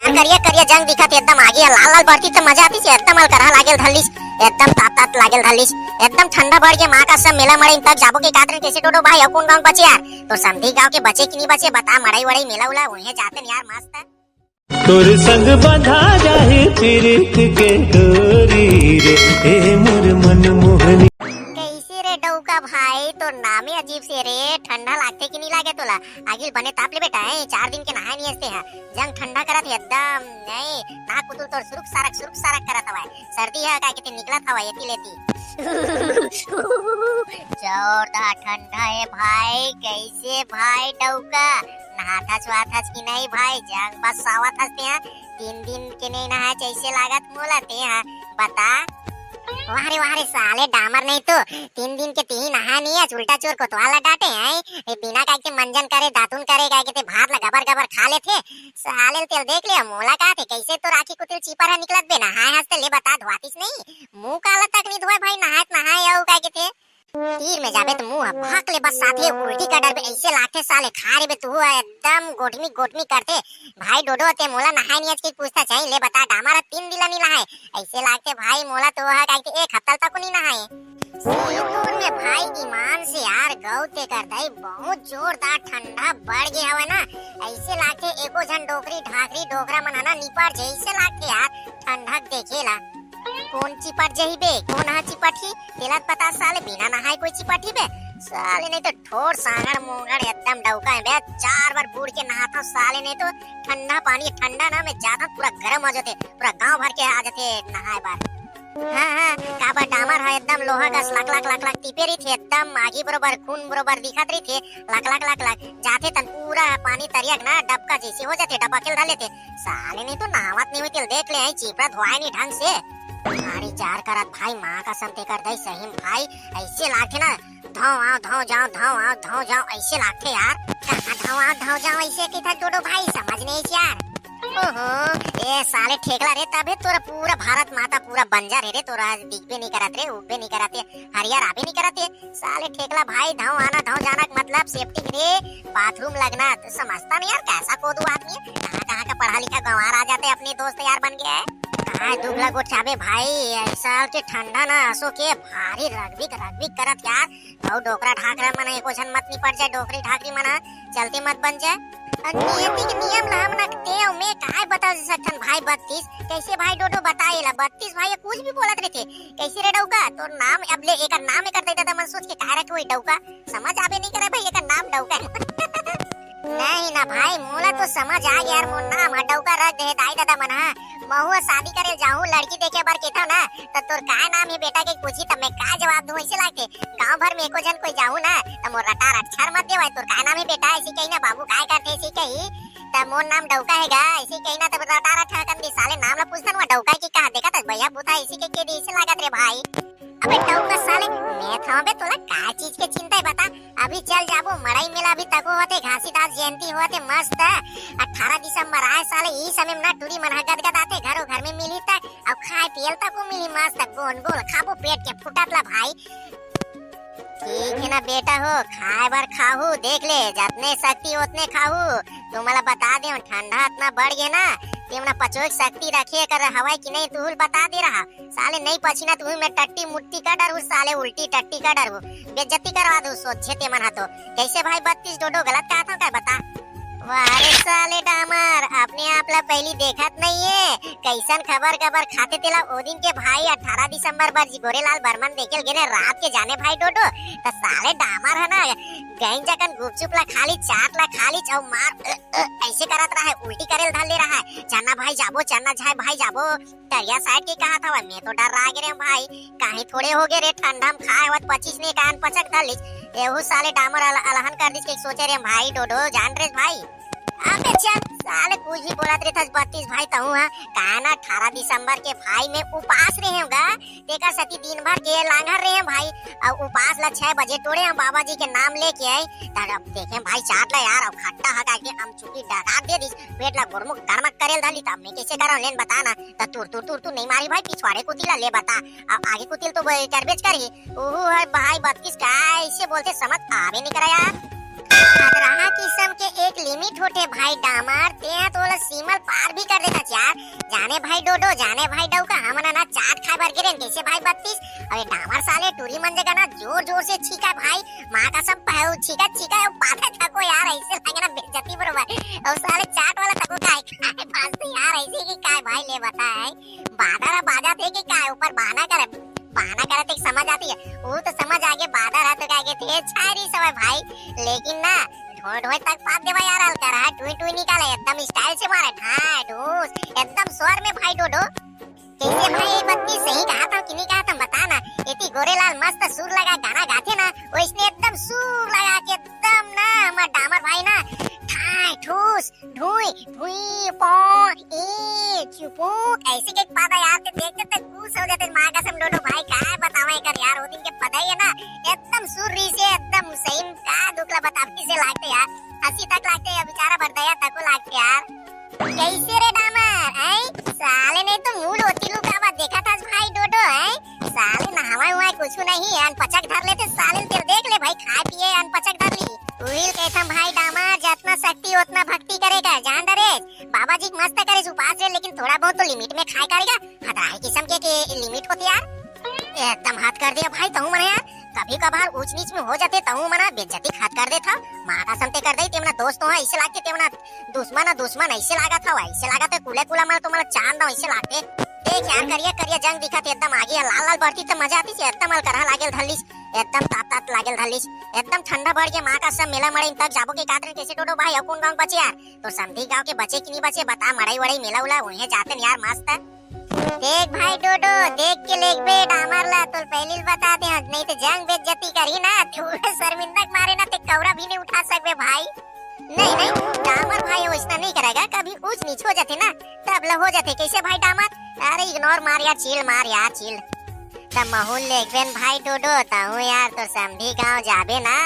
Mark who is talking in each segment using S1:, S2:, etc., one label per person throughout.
S1: करिया करिया जंग दिखत एकदम आगे लाल लाल बढ़ती तो मजा आती एकदम अलकरहा लागेल धलिस एकदम तात लागेल धलिस एकदम ठंडा बढ़ गया माँ का सब मेला मड़ई तक जाबो के काटरे कैसे डोडो भाई कौन गांव बचे यार तो समधी गांव के बचे कि नहीं बचे बता मड़ई वड़ई मेला उला वहीं जाते यार मस्त
S2: तोर संग बंधा जाए प्रीत के डोरी रे ए मोर मन मोहनी
S1: कैसे रे डौका भाई तो नामे अजीब से रे ठंडा लागते कि नहीं लागे तोला आगिल बने ताप ले बेटा है 4 दिन के नहाए नहीं हंसते हैं जंग ठंडा करत एकदम नहीं नाक कुतुल तोर सुरुक सारक करत हवा सर्दी है का कितने निकलत हवा येती लेती जोरदार ठंडा है भाई कैसे भाई डौका नहाथस वाथस की नहीं भाई जंग बस सावत हंसते हैं 3 दिन के नहीं नहाए कैसे लागत मोलते हैं बता वारे साले डामर नहीं तो 3 दिन के 3 नहा नहीं है उल्टा चोर को वाला डांटे हैं ये बिना काय के मंजन करे दातुन करे काय के भात ला गबर गबर खा लेते साले तेल देख लिया मोला का थे कैसे तो राखी कुतिल चीपर निकलत बे नहाए हंसते ले बता धोतिस नहीं मुंह काला तक नहीं धोए भाई नहाए आऊ काय के थे तीर में जाबे तो मुंह भाग ले बस साथे उल्टी का डर ऐसे लाखे साले खा रे बे तू एकदम गोटमी करते भाई डोडो ते मोला नहाए नहीं आज की पूछता चाहिए ले बता डामारा 3 दिन नहीं नहाए ऐसे लागते भाई मोला तो है काहे एक हफ्ता तक नहीं नहाए सीतूर में भाई ईमान से यार गौते करता है बहुत जोरदार ठंडा बढ़ गया हुआ ना ऐसे लागते एको जन डोकरी ढाकरी डोकरा मनाना निपाट जैसे लागते यार ठंडक देखेला कौन चिपट जही बे कौन हा चिपटी तेला पता साले बिना नहाए कोई चिपटी बे साले नहीं तो ठोर सांगड़ मोंगड़ एकदम डौका है बे 4 बार बूढ़ के नहाता साले नहीं तो ठंडा पानी ठंडा ना में ज्यादा पूरा गर्म हो जाते पूरा गांव भर के आ जाते नहाए बार हाँ काबा डामर है एकदम लोहा का लाख टिपे रही थे एकदम आगी बरोबर खून बरोबर दिखत रही थे लाख जाते तन पूरा पानी तरियक ना डबका जैसे हो जाते डबकेल डाले थे साले नहीं तो नहावत नहीं होती देख ले चिपड़ा धोआए नहीं ढंग से भारी जार करत भाई माँ का समते कर दे सही भाई ऐसे लागे ना धाव जाओ ऐसे लागते यार कहाँ धाव जाओ ऐसे किधर डोडो भाई समझ नहीं यार ओहो ए साले ठेकला रे तबे तोरा पूरा भारत माता पूरा बंजर रे तोरा दिखबे नहीं करत रे उबे नहीं करत हरियर आबे नहीं करत साले ठेकला भाई धाव आना धाव जाना मतलब सेफ्टी रे बाथरूम लगना तो समझता नहीं यार कैसा कोदू आदमी कहाँ का पढ़ा लिखा गंवार आ जाते अपने दोस्त यार बन गया है हां दुगला गोठाबे भाई ऐसा के ठंडा ना असो के भारी रगबी करत यार और डोकरा ढाकरा मना एको जन मत नहीं पड़ जाए डोकरी ढाकरी मना चलते मत बन जाए नियति के नियम ला हम नखते हो मैं काहे बता सकथन भाई 32 कैसे भाई डोडो बताएला 32 भाई कुछ भी बोलत रहे थे कैसे रे डौका तो नाम अब ले एक नाम कर देता था मन सोच के काहे रखे कोई डौका समझ आबे नहीं करे भाई एक नाम डौका नहीं ना भाई मोला तो समझ आ गया यार मोर नाम डौका रख दे दाई दादा मन हां महुआ शादी करे जाऊं लड़की देखे बार केता ना तो तोर का नाम है बेटा के पूछी तब मैं का जवाब दूं ऐसे लाके गांव भर में एको जन कोई जाऊं ना तो मोर रटार अक्षर मत देवाय तोर का नाम है बेटा ऐसे कही ना बाबू काय करते ऐसे कही तब मोर नाम डौका हैगा ऐसे कही ना तब रटार ठकन दे साले नाम ला पूछतन वा डौका की कहा देखा त भैया बुता ऐसे के दे ऐसे लागत रे भाई अबे डौका साले मैं था बे तोला का चीज के चिंता है बता अभी चल जाबो मड़ई मेला भी तको होते घासीदास जयंती होते मस्त 18 दिसंबर आए साले ई समय में ना टूरी मन गदगद आते घरों घर में मिली तक अब खाए पियल तक को मिली मस्त गोल खाबो पेट के फुटत ला भाई ठीक है ना बेटा हो खाए बार खाहू देख ले जितने शक्ति उतने खाहू तुम्हारा बता दे ठंडा इतना बढ़ गया ना तेमना पचोक शक्ति रखे कर हवाई की नहीं तू बता दे रहा साले नहीं पछिना तू मैं टट्टी मुट्टी का डर साले उल्टी टट्टी का डर बेइज्जती करवा दू सोचे ते मन तो कैसे भाई 32 डोडो गलत कहा था क्या बता वारे साले डामर अपने आप ला पहली देखत नहीं है कैसन खबर खाते तेला ओ दिन के भाई 18 दिसंबर बर गोरेलाल बर्मन देखेल गेने रात के जाने भाई डोडो तो साले डामर है ना गई जगन गुपचुप ला खाली चाट ला खाली चाव मार ऐसे करत रहा है उल्टी करेल धर ले रहा है चन्ना भाई जाबो चन्ना झाय भाई जाबो तरिया साइड के कहा था मैं तो डर रहा गे भाई काहे थोड़े हो गए रे ठंडा में खाए वत 25 ने कान पचक धर लिस एहू साले डामर अलहन कर दिस के सोचे रे भाई डोडो जान रे भाई अबे चल साले कुछ भी बोलत रे 32 भाई तहू हां काना 18 दिसंबर के भाई में उपास रहे होगा देखा सती दिन भर के लांघर रहे भाई और उपास ला 6 बजे तोड़े हम बाबा जी के नाम लेके आए तब अब देखे भाई चाट ला यार अब खट्टा हका के हम चुकी डका दे दिस पेट ला गुरमुख गरमक करेल धाली तब मैं कैसे करो लेन बताना त तुर नहीं मारी भाई पिछवाड़े कुतिला ले बता अब आगे कुतिल तो करबेच करी ओहो है भाई 32 का ऐसे बोलते समझ आवे नहीं करा यार खतरा किस्म के एक लिमिट होते भाई डामर ते तो सीमा पार भी कर देता यार। जाने भाई डोडो जाने भाई डौका हमना ना चाट खाए बर गिरे कैसे भाई 32। अरे डामर साले टूरी मन जगह ना जोर जोर से छीका भाई माँ का सब छीका छीका पाता थको यार ऐसे लगे ना बेइज्जती बरोबर। और साले चाट वाला थको खाए फालतू यार ऐसे की काय भाई ले बता है बादरा बाजा थे कि काय ऊपर बहाना करे तो समझ आती है वो तो समझ आगे बादर है तो आगे थे छारी समय भाई। लेकिन ना ढोय ढोय तक पाप देवा यार हल्का रहा टुई टुई निकाले एकदम स्टाइल से मारे हाँ ढूस एकदम स्वर में भाई डोडो। कैसे भाई 32 सही कहा था कि नहीं कहा था बता ना। इतनी गोरेलाल मस्त सुर लगा गाना गाते ना वो इसने एकदम सुर लगा के एकदम ना हमारा डामर भाई ना ठाई ठूस ढुई ढुई पो ए चुपुक ऐसे के पादा यार ते देखते तक खुश हो जाते मां कसम डोडो भाई काय बतावे कर यार वो दिन के पता ही है ना एकदम सुर से एकदम सही का दुखला बतावती से लागते यार हंसी तक लागते यार बेचारा बरदया तक लागते यार। कैसे रे डामर ऐ साले ने तो मूल होती लू का देखा था भाई डोडो है साले नहावा हुआ कुछ नहीं अनपचक धर लेते साले तेरे देख ले भाई खा पिए अनपचक धर ली उहिल कहता भाई डामर जितना शक्ति उतना भक्ति करेगा जान डरे बाबा जी मस्त करे उपास है लेकिन थोड़ा बहुत तो लिमिट में खाए करेगा। हटाई किस्म के लिमिट होती यार एकदम हाथ कर दिया भाई तहु मना यार कभी कभार ऊंच नीच में हो जाते तहु मना बेइज्जती खात कर देता माँ का समते कर दे तेमना दोस्त हो ऐसे लागते तेमना दुश्मन ऐसे लागा था ऐसे लागा था कुले कुला मार तुम्हारा चांद ऐसे लागते देख यार करिया जंग दिखा थे एकदम आगे लाल लाल बढ़ती तो मजा आती एकदम अलकरा लागेल धल्लिस एकदम ताप लागेल धल्लिस एकदम ठंडा बढ़ के माँ का सब मेला मड़ई तक जाबो के कातरे कैसे डोडो भाई अपुन गांव बचे यार तो समधी गांव के बचे कि नहीं बचे बता मड़ई वड़ई मेला उला वहीं जाते यार मस्त। देख भाई डोडो देख के लेक बे डामर ला तो पहले बता दे नहीं तो जंग बेइज्जती करी ना थोड़ा शर्मिंदा मारे ना ते कवरा भी नहीं उठा सकबे भाई। नहीं डामर भाई वैसा नहीं करेगा कभी ऊंच नीच हो जाते ना तब ला हो जाते कैसे भाई डामर अरे इग्नोर मार यार चिल तब महूल लेखबेन भाई डोडो ताऊ यार तो समधी गांव जाबे ना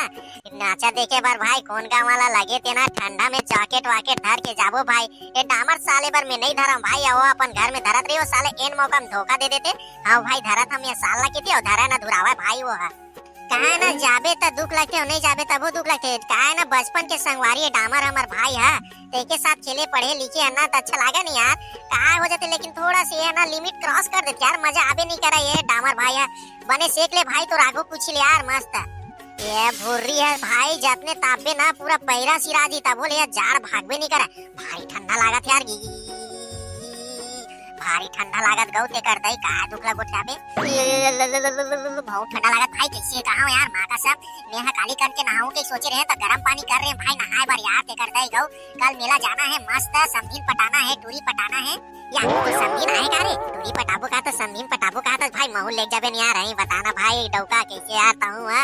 S1: नाचा देखे बार भाई कौन गांव वाला लगे थे ना ठंडा में जैकेट वाकेट धर के जाबो भाई ये डामर साले बार में नहीं धरम भाई आओ अपन घर में धरत रही साले एन मौका में धोखा दे देते हाँ भाई धरत हम ये साल ला के और धरा ना धुरावा भाई वो है कहा ना जाबे तो दुख लगते और नहीं जाबे तब दुख लगते कहा ना बचपन के संगवारी डामर हमार भाई है तेके साथ खेले पढ़े लिखे है ना तो अच्छा लगा नहीं यार कहा हो जाते लेकिन थोड़ा सा ना लिमिट क्रॉस कर देते यार मजा आबे नहीं करा ये डामर भाई है बने सेक ले भाई तो राघो पूछ ले यार मस्त ये भुर्री है भाई जतने तापे ना पूरा पैरा सिरा दी तब बोले यार जाड़ भागबे नहीं करा भारी ठंडा लागत यार भारी ठंडा लागत गौ ते कर दई का दुख लगो ठाबे बहुत ठंडा लागत भाई कैसे कहां यार मां का सब नेहा काली करके नहाऊं के सोचे रहे तो गर्म पानी कर रहे भाई नहाए बार यार ते कर दई गौ कल मेला जाना है मस्त समधीन पटाना है टूरी पटाना है या तो समधीन आए का रे टूरी पटाबो का तो समधीन पटाबो का तो भाई महू ले जाबे नहीं यार रही बताना भाई डौका कैसे यार ताऊ हां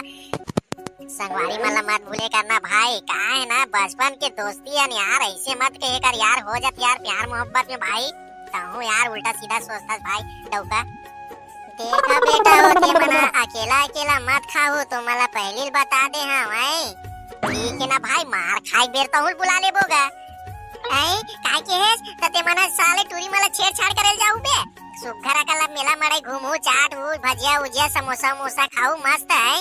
S1: संगवारी मला मत भूले करना भाई का है ना बचपन के दोस्ती है यार ऐसे मत कहे कर यार हो जात यार प्यार मोहब्बत में भाई ताऊ यार उल्टा सीधा सोचता भाई डौका देखा बेटा होते मना अकेला मत खाओ तो मला पहले बता दे हाँ भाई ठीक है ना भाई मार खाई बेर तो बुला ले बोगा ऐ काय के है तते मना साले टूरी मला छेड़छाड़ करल जाऊ बे सुघरा कला मेला मड़े घूमू चाट हूँ भजिया उजिया समोसा मोसा खाऊ मस्त है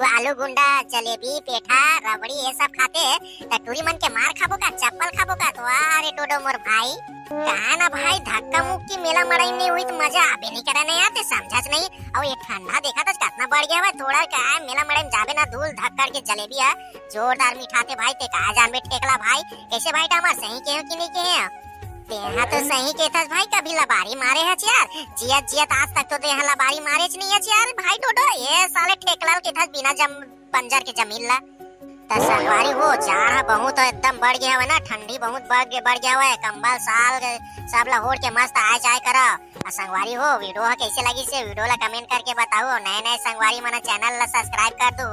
S1: आलू गुंडा जलेबी पेठा रबड़ी ये सब खाते है टूरी मन के मार खाबो का चप्पल खाबो का तो अरे डोडो मोर भाई कहा ना भाई धक्का मुक्की मेला मड़ाई नहीं हुई तो मजा आबे नहीं करा नहीं आते समझाच नहीं और ये ठंडा देखा तो कितना बढ़ गया है थोड़ा क्या है मेला मड़ाई में जाबे ना धूल धक्कर के जलेबी है जोरदार मिठाते भाई ते कहा जान में ठेकला भाई कैसे भाई डामा सही के हो कि नहीं के है तेहा तो सही के था भाई कभी लबारी मारे है यार जियत आज तक तो तेहा लबारी मारे नहीं है यार भाई डोडो ये साले ठेकलाल के था बिना पंजर के जमीन ला संगवारी हो जाड़ा बहुत एकदम बढ़ गया है ना ठंडी बहुत बढ़ गया है कंबल साल सब ला ओढ़ के मस्त आए जाए करो संगवारी हो वीडियो कैसे लगी से वीडियो ला कमेंट करके बताओ नए संगवारी मना चैनल ला सब्सक्राइब कर दो।